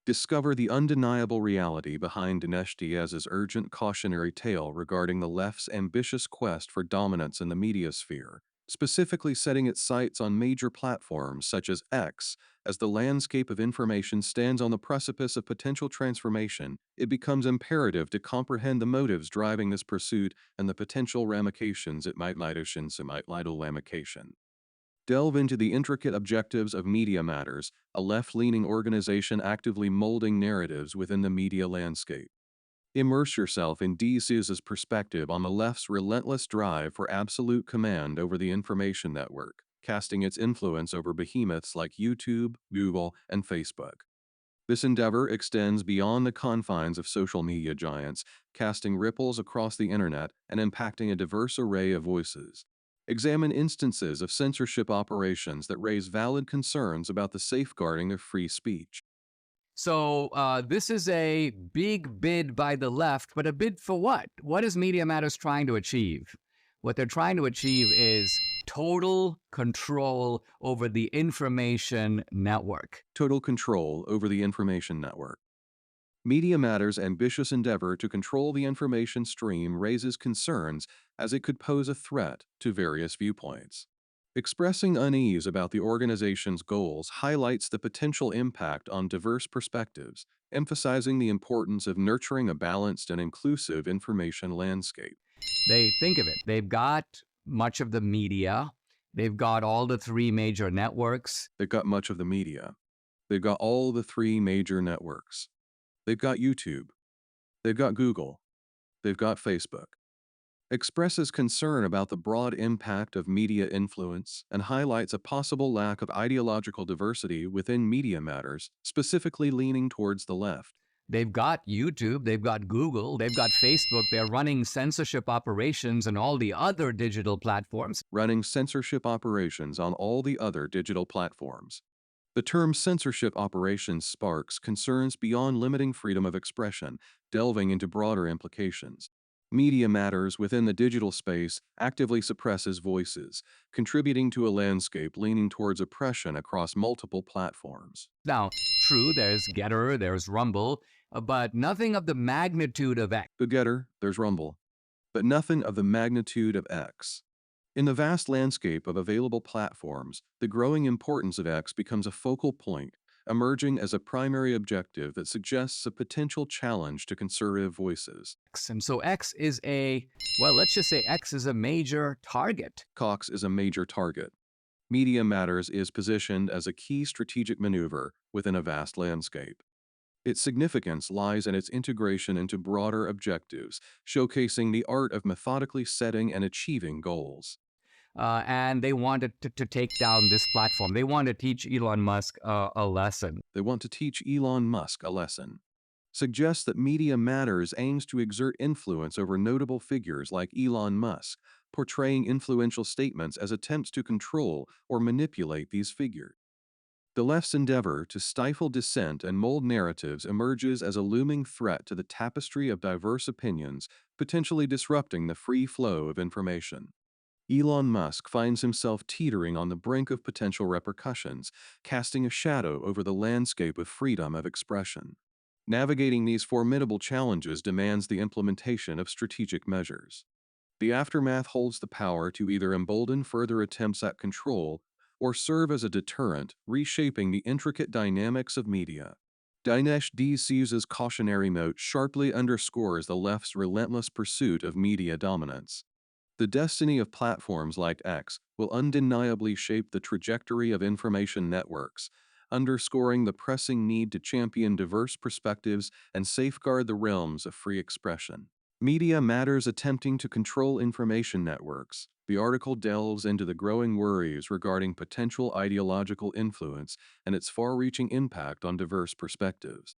Discover the undeniable reality behind Dinesh D'Souza's urgent cautionary tale regarding the left's ambitious quest for dominance in the media sphere, specifically setting its sights on major platforms such as X. As the landscape of information stands on the precipice of potential transformation, it becomes imperative to comprehend the motives driving this pursuit and the potential ramifications it might ramification. Delve into the intricate objectives of Media Matters, a left-leaning organization actively molding narratives within the media landscape. Immerse yourself in D'Souza's perspective on the left's relentless drive for absolute command over the information network, casting its influence over behemoths like YouTube, Google, and Facebook. This endeavor extends beyond the confines of social media giants, casting ripples across the internet and impacting a diverse array of voices. Examine instances of censorship operations that raise valid concerns about the safeguarding of free speech. So this is a big bid by the left, but a bid for what? What is Media Matters trying to achieve? What they're trying to achieve is total control over the information network. Total control over the information network. Media Matters' ambitious endeavor to control the information stream raises concerns as it could pose a threat to various viewpoints. Expressing unease about the organization's goals highlights the potential impact on diverse perspectives, emphasizing the importance of nurturing a balanced and inclusive information landscape. They think of it. They've got much of the media. They've got all the three major networks. They've got much of the media. They've got all the three major networks. They've got YouTube. They've got Google. They've got Facebook. Expresses concern about the broad impact of media influence and highlights a possible lack of ideological diversity within Media Matters, specifically leaning towards the left. They've got YouTube, they've got Google, they've got Facebook. They're running censorship operations and all the other digital platforms. Running censorship operations on all the other digital platforms. The term censorship operations sparks concerns beyond limiting freedom of expression, delving into broader implications. Media Matters within the digital space actively suppresses voices, contributing to a landscape leaning towards oppression across multiple platforms. Now, true, there's Getter, there's Rumble, but nothing of the magnitude of X. The Getter, there's Rumble, but nothing of the magnitude of X. In the vast landscape of available platforms, the growing importance of X becomes a focal point, emerging as a primary objective that suggests a potential challenge to conservative voices. And so X is let's just say X is a major target. Cox is a major target. Media Matters is positioned as a key strategic maneuver within a vast landscape. Its significance lies in its integration into broader objectives, showcasing the art of methodically setting and achieving goals. And they wanted to take down this platform. They want to teach Elon Musk a lesson. They want to teach Elon Musk a lesson. Suggests that Media Matters aims to exert influence over notable figures like Elon Musk, portraying influential statements as attempts to control or manipulate these figures. The left's endeavor to stifle dissent and mold narratives emerges as a looming threat to the tapestry of diverse opinions, potentially disrupting the free flow of information. Elon Musk finds himself teetering on the brink of potential repercussions, casting a shadow over the landscape of freedom of expression. Navigating these formidable challenges demands the implementation of strategic measures. The aftermath holds the power to either embolden further attempts at control or serve as a deterrent, reshaping the intricate dynamics of media. Dinesh D'Souza's cautionary note sharply underscores the left's relentless pursuit of media dominance. The destiny of platforms like X will undeniably shape the trajectory of information networks, underscoring the pressing need to champion diverse perspectives and safeguard the realms of free expression. Media Matters attempting to control information networks. The article delves into the growing worries regarding potential ideological influence and its far-reaching impact on diverse perspectives.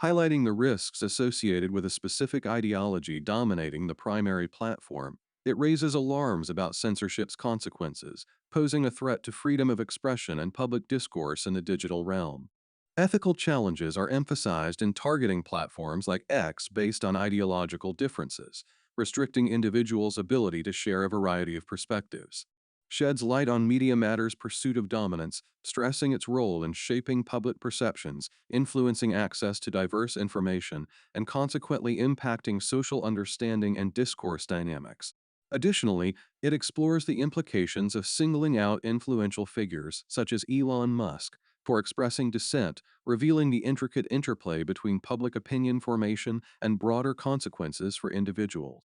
Highlighting the risks associated with a specific ideology dominating the primary platform, it raises alarms about censorship's consequences, posing a threat to freedom of expression and public discourse in the digital realm. Ethical challenges are emphasized in targeting platforms like X based on ideological differences, restricting individuals' ability to share a variety of perspectives. sheds light on Media Matters' pursuit of dominance, stressing its role in shaping public perceptions, influencing access to diverse information, and consequently impacting social understanding and discourse dynamics. Additionally, it explores the implications of singling out influential figures, such as Elon Musk, for expressing dissent, revealing the intricate interplay between public opinion formation and broader consequences for individuals.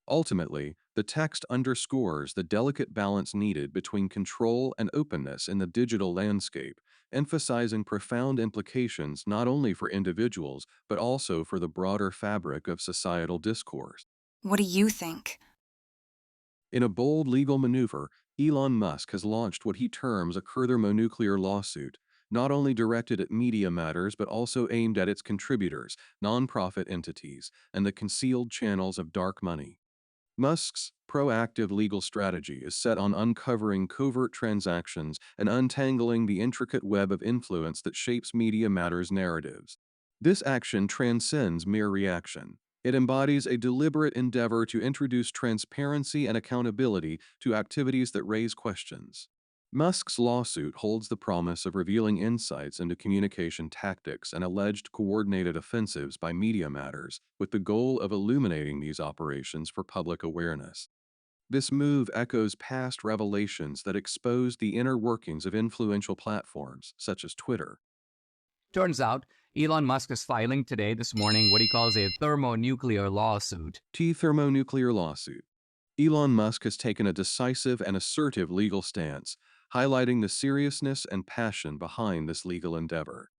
Ultimately, the text underscores the delicate balance needed between control and openness in the digital landscape, emphasizing profound implications not only for individuals but also for the broader fabric of societal discourse. What do you think? In a bold legal maneuver, Elon Musk has launched what he terms a thermonuclear lawsuit, not only directed at Media Matters but also aimed at its contributors, nonprofit entities, and the concealed channels of dark money. Musk's proactive legal strategy is set on uncovering covert transactions and untangling the intricate web of influence that shapes Media Matters' narratives. This action transcends mere reaction. It embodies a deliberate endeavor to introduce transparency and accountability to activities that raise questions. Musk's lawsuit holds the promise of revealing insights into communication tactics and alleged coordinated offensives by Media Matters, with the goal of illuminating these operations for public awareness. This move echoes past revelations that exposed the inner workings of influential platforms, such as Twitter. Turns out, Elon Musk is filing today, this morning, what he calls a thermonuclear lawsuit. Thermonuclear lawsuit. Elon Musk has taken a decisive and assertive legal stance, highlighting the seriousness and passion behind this legal endeavor.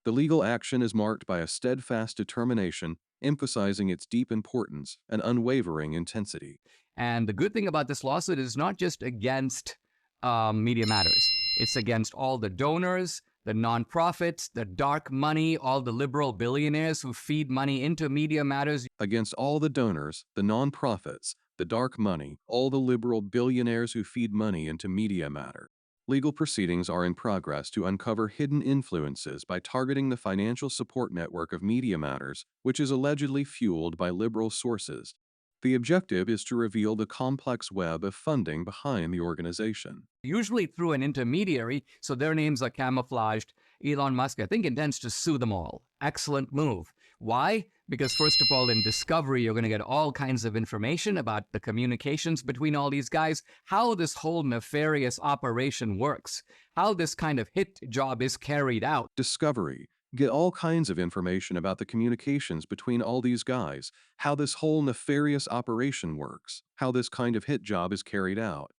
The legal action is marked by a steadfast determination, emphasizing its deep importance and unwavering intensity. And the good thing about this lawsuit is not just against Media Matters. It's against all the donors, the nonprofits, the dark money, all the liberal billionaires who feed money into Media Matters. Against all the donors, the nonprofits, the dark money, all the liberal billionaires who feed money into Media Matter. Legal proceedings are in progress to uncover hidden influences by targeting the financial support network of Media Matters, which is allegedly fueled by liberal sources. The objective is to reveal the complex web of funding behind the organization. Usually through an intermediary, so their names are camouflaged. Elon Musk, I think, intends to sue them all. Excellent move. Why? Because first of all, in Discovery, you're going to get all kinds of information about the communications between all these guys, how this whole nefarious operation works, how this kind of hit job is carried out. Discovery. Get all kinds of information about the communications between all these guys, how this whole nefarious operation works, how this kind of hit job is carried out.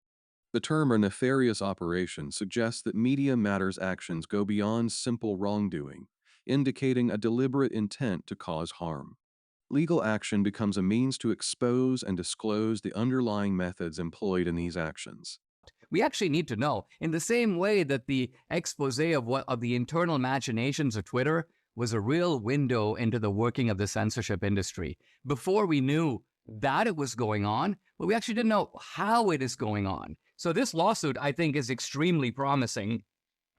The term "a nefarious operation" suggests that Media Matters' actions go beyond simple wrongdoing, indicating a deliberate intent to cause harm. Legal action becomes a means to expose and disclose the underlying methods employed in these actions. We actually need to know, in the same way that the expose of the internal machinations of Twitter was a real window into the working of the censorship industry. Before we knew that it was going on, but we actually didn't know how it is going on. So this lawsuit, I think, is extremely promising.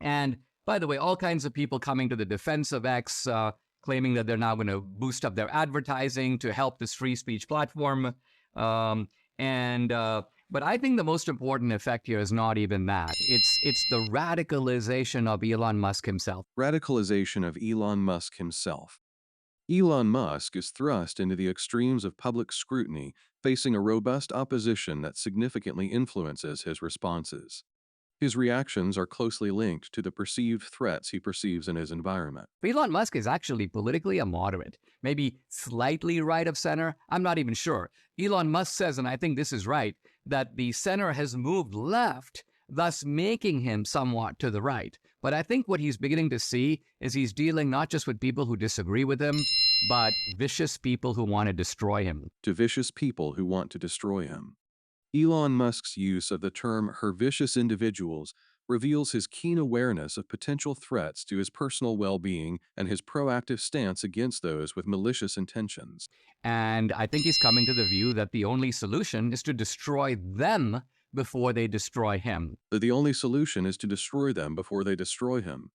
And by the way, all kinds of people coming to the defense of X, claiming that they're now going to boost up their advertising to help this free speech platform. But I think the most important effect here is not even that. It's the radicalization of Elon Musk himself. Radicalization of Elon Musk himself. Elon Musk is thrust into the extremes of public scrutiny, facing a robust opposition that significantly influences his responses. His reactions are closely linked to the perceived threats he perceives in his environment. Elon Musk is actually politically a moderate, maybe slightly right of center. I'm not even sure. Elon Musk says, and I think this is right, that the center has moved left, thus making him somewhat to the right. But I think what he's beginning to see is he's dealing not just with people who disagree with him, but vicious people who want to destroy him. To vicious people who want to destroy him. Elon Musk's use of the term "her vicious individuals" reveals his keen awareness of potential threats to his personal well-being and his proactive stance against those with malicious intentions. And I think he's coming to the view that the only solution is to destroy them before they destroy him. That the only solution is to destroy them before they destroy him.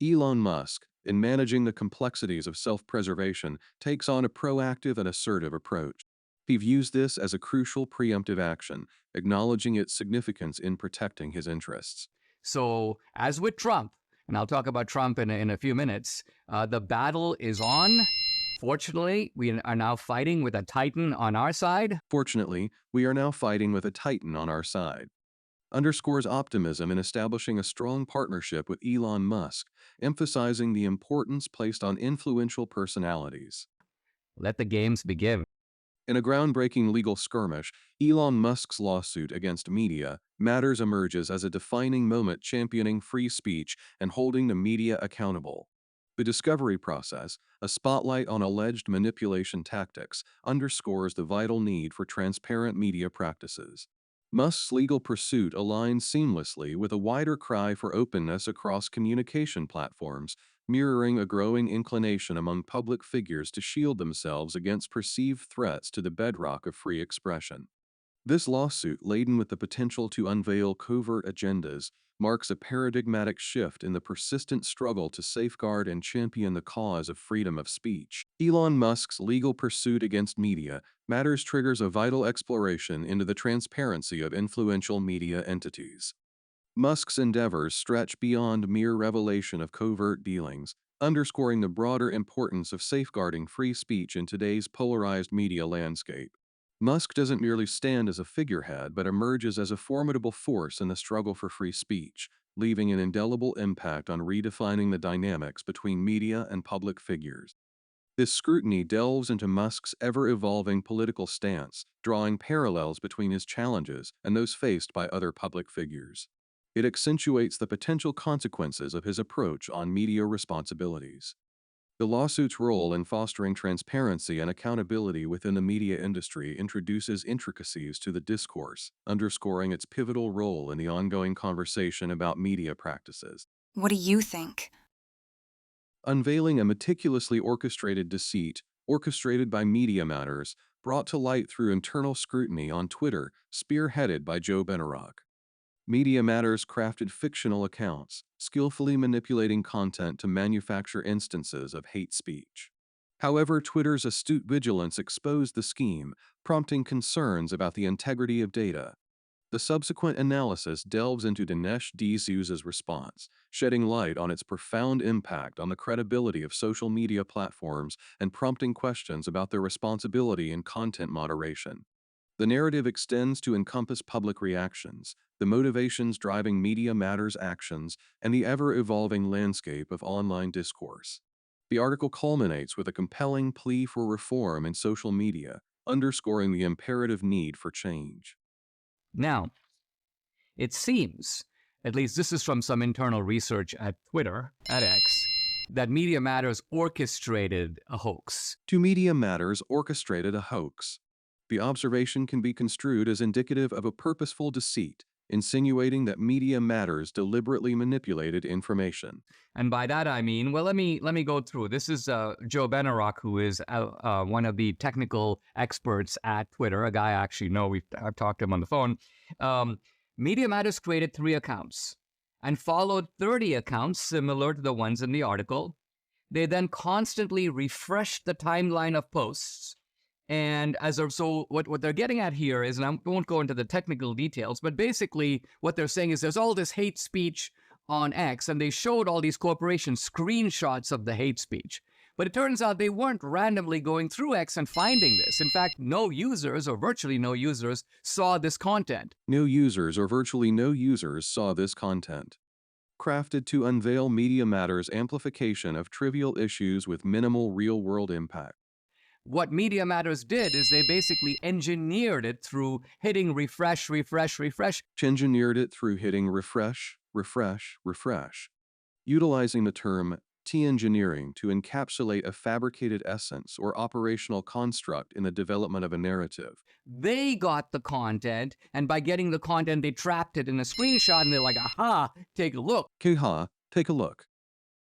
Elon Musk, in managing the complexities of self-preservation, takes on a proactive and assertive approach. He views this as a crucial preemptive action, acknowledging its significance in protecting his interests. So, as with Trump, and I'll talk about Trump in a few minutes, the battle is on. Fortunately, we are now fighting with a titan on our side. Fortunately, we are now fighting with a titan on our side. Underscores optimism in establishing a strong partnership with Elon Musk, emphasizing the importance placed on influential personalities. Let the games begin. In a groundbreaking legal skirmish, Elon Musk's lawsuit against Media Matters emerges as a defining moment championing free speech and holding the media accountable. The discovery process, a spotlight on alleged manipulation tactics, underscores the vital need for transparent media practices. Musk's legal pursuit aligns seamlessly with a wider cry for openness across communication platforms, mirroring a growing inclination among public figures to shield themselves against perceived threats to the bedrock of free expression. This lawsuit, laden with the potential to unveil covert agendas, marks a paradigmatic shift in the persistent struggle to safeguard and champion the cause of freedom of speech. Elon Musk's legal pursuit against Media Matters triggers a vital exploration into the transparency of influential media entities. Musk's endeavors stretch beyond mere revelation of covert dealings, underscoring the broader importance of safeguarding free speech in today's polarized media landscape. Musk doesn't merely stand as a figurehead, but emerges as a formidable force in the struggle for free speech, leaving an indelible impact on redefining the dynamics between media and public figures. This scrutiny delves into Musk's ever-evolving political stance, drawing parallels between his challenges and those faced by other public figures. It accentuates the potential consequences of his approach on media responsibilities. The lawsuit's role in fostering transparency and accountability within the media industry introduces intricacies to the discourse, underscoring its pivotal role in the ongoing conversation about media practices. What do you think? Unveiling a meticulously orchestrated deceit, orchestrated by Media Matters, brought to light through internal scrutiny on Twitter, spearheaded by Joe Benarock. Media Matters crafted fictional accounts, skillfully manipulating content to manufacture instances of hate speech. However, Twitter's astute vigilance exposed the scheme, prompting concerns about the integrity of data. The subsequent analysis delves into Dinesh D'Souza's response, shedding light on its profound impact on the credibility of social media platforms and prompting questions about their responsibility in content moderation. The narrative extends to encompass public reactions, the motivations driving Media Matters actions, and the ever-evolving landscape of online discourse. The article culminates with a compelling plea for reform in social media, underscoring the imperative need for change. Now, it seems, at least this is from some internal research at Twitter, at X, that Media Matters orchestrated a hoax. To Media Matters orchestrated a hoax. The observation can be construed as indicative of a purposeful deceit, insinuating that Media Matters deliberately manipulated information. And by that I mean, well, let me go through. This is Joe Benarock, who is one of the technical experts at Twitter, a guy I actually know. I've talked to him on the phone. Media Matters created 3 accounts and followed 30 accounts similar to the ones in the article. They then constantly refreshed the timeline of posts. And so what they're getting at here is, and I won't go into the technical details, but basically what they're saying is there's all this hate speech on X, and they showed all these corporations screenshots of the hate speech. But it turns out they weren't randomly going through X and finding this. In fact, no users, or virtually no users, saw this content. No users or virtually no users saw this content. Crafted to unveil Media Matters' amplification of trivial issues with minimal real-world impact. What Media Matters did is they basically engineered it through hitting refresh, refresh, refresh. Engineered it through hitting refresh, refresh, refresh. Utilizing the term T-engineering to encapsulate a fabricated essence or operational construct in the development of a narrative. They got the content, and by getting the content, they trapped it in a screenshot, and they're like, aha, take a look. Keha, take a look.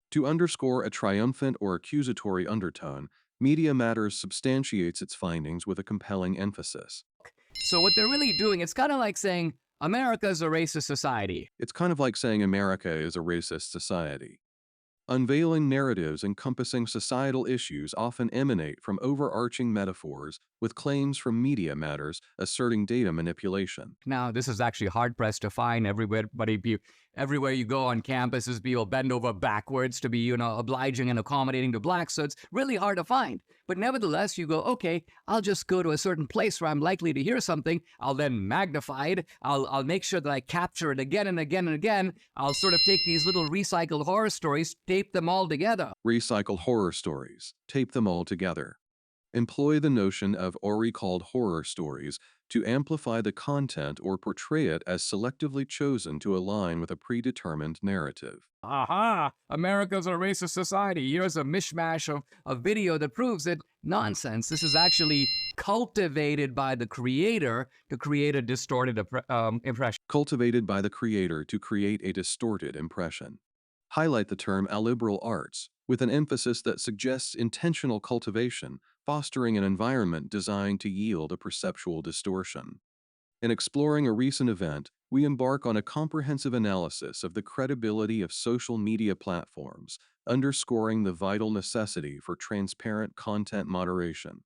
To underscore a triumphant or accusatory undertone, Media Matters substantiates its findings with a compelling emphasis. So what they're really doing, it's kind of like saying, America's a racist society. It's kind of like saying America is a racist society. Unveiling narratives encompassing societal issues often emanate from overarching metaphors, with claims from Media Matters asserting data manipulation. Now, this is actually hard pressed to find everywhere, but everywhere you go on campuses, people bend over backwards to be, obliging and accommodating to blacks. So it's really hard to find. But nevertheless, you go, okay, I'll just go to a certain place where I'm likely to hear something. I'll then magnify it. I'll make sure that I capture it again and again and again. I'll sort of take these little recycled horror stories, tape them all together. Recycle horror stories, tape them all together. Employ the notion of or recalled horror stories to amplify the content or portray it as selectively chosen to align with a predetermined narrative. Aha! America's a racist society. Here's a mishmash of video that proves it. Nonsense. This is actually cultivated by the creator to create a distorted impression. Cultivated by the creator to create a distorted impression. Highlight the term illiberal arts with an emphasis that suggests intentional cultivation, fostering an environment designed to yield a perceptual distortion. In exploring a recent event, we embark on a comprehensive analysis of the credibility of social media platforms, underscoring the vital necessity for transparent content moderation.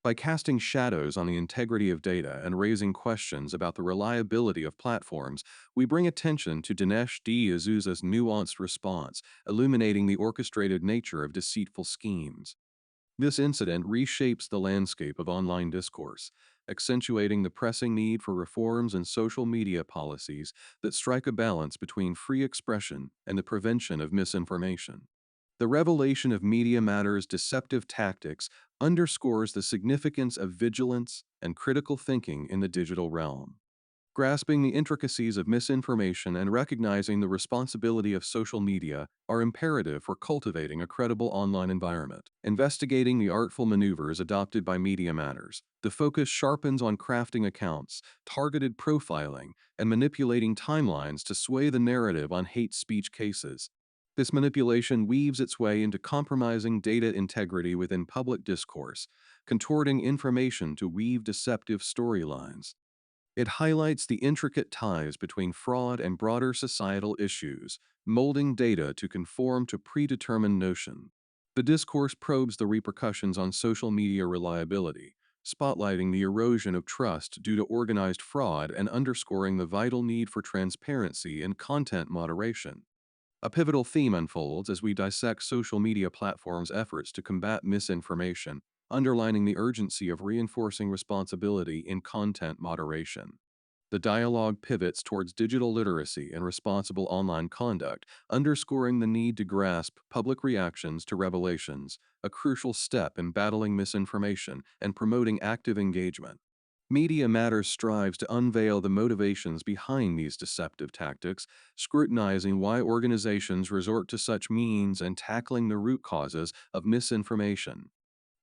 By casting shadows on the integrity of data and raising questions about the reliability of platforms, we bring attention to Dinesh D'Souza's nuanced response, illuminating the orchestrated nature of deceitful schemes. This incident reshapes the landscape of online discourse, accentuating the pressing need for reforms in social media policies that strike a balance between free expression and the prevention of misinformation. The revelation of Media Matters' deceptive tactics underscores the significance of vigilance and critical thinking in the digital realm. Grasping the intricacies of misinformation and recognizing the responsibility of social media are imperative for cultivating a credible online environment. Investigating the artful maneuvers adopted by Media Matters, the focus sharpens on crafting accounts, targeted profiling, and manipulating timelines to sway the narrative on hate speech cases. This manipulation weaves its way into compromising data integrity within public discourse, contorting information to weave deceptive storylines. It highlights the intricate ties between fraud and broader societal issues, molding data to conform to predetermined notions. The discourse probes the repercussions on social media reliability, spotlighting the erosion of trust due to organized fraud and underscoring the vital need for transparency and content moderation. A pivotal theme unfolds as we dissect social media platforms' efforts to combat misinformation, underlining the urgency of reinforcing responsibility in content moderation. The dialogue pivots towards digital literacy and responsible online conduct, underscoring the need to grasp public reactions to revelations, a crucial step in battling misinformation and promoting active engagement. Media Matters strives to unveil the motivations behind these deceptive tactics, scrutinizing why organizations resort to such means and tackling the root causes of misinformation.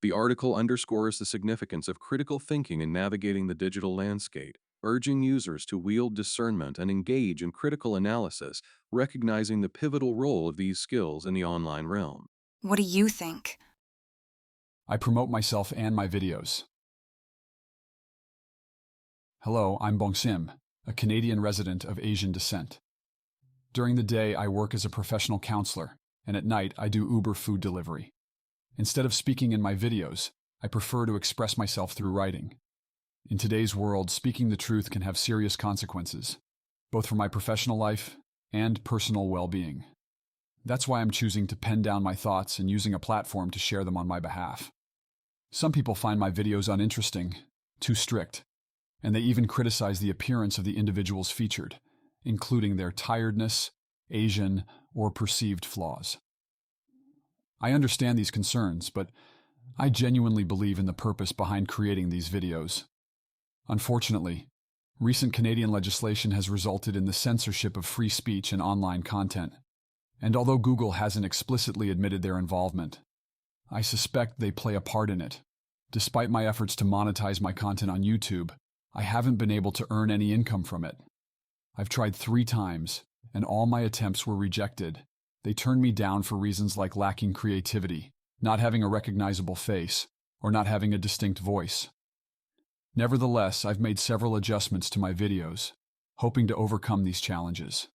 The article underscores the significance of critical thinking in navigating the digital landscape, urging users to wield discernment and engage in critical analysis, recognizing the pivotal role of these skills in the online realm. What do you think? I promote myself and my videos. Hello, I'm Bong Sim, a Canadian resident of Asian descent. During the day, I work as a professional counselor, and at night, I do Uber food delivery. Instead of speaking in my videos, I prefer to express myself through writing. In today's world, speaking the truth can have serious consequences, both for my professional life and personal well-being. That's why I'm choosing to pen down my thoughts and using a platform to share them on my behalf. Some people find my videos uninteresting, too strict, and they even criticize the appearance of the individuals featured, including their tiredness, Asian, or perceived flaws. I understand these concerns, but I genuinely believe in the purpose behind creating these videos. Unfortunately, recent Canadian legislation has resulted in the censorship of free speech and online content, and although Google hasn't explicitly admitted their involvement, I suspect they play a part in it. Despite my efforts to monetize my content on YouTube, I haven't been able to earn any income from it. I've tried 3 times, and all my attempts were rejected. They turned me down for reasons like lacking creativity, not having a recognizable face, or not having a distinct voice. Nevertheless, I've made several adjustments to my videos, hoping to overcome these challenges.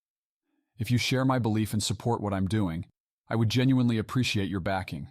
If you share my belief and support what I'm doing, I would genuinely appreciate your backing.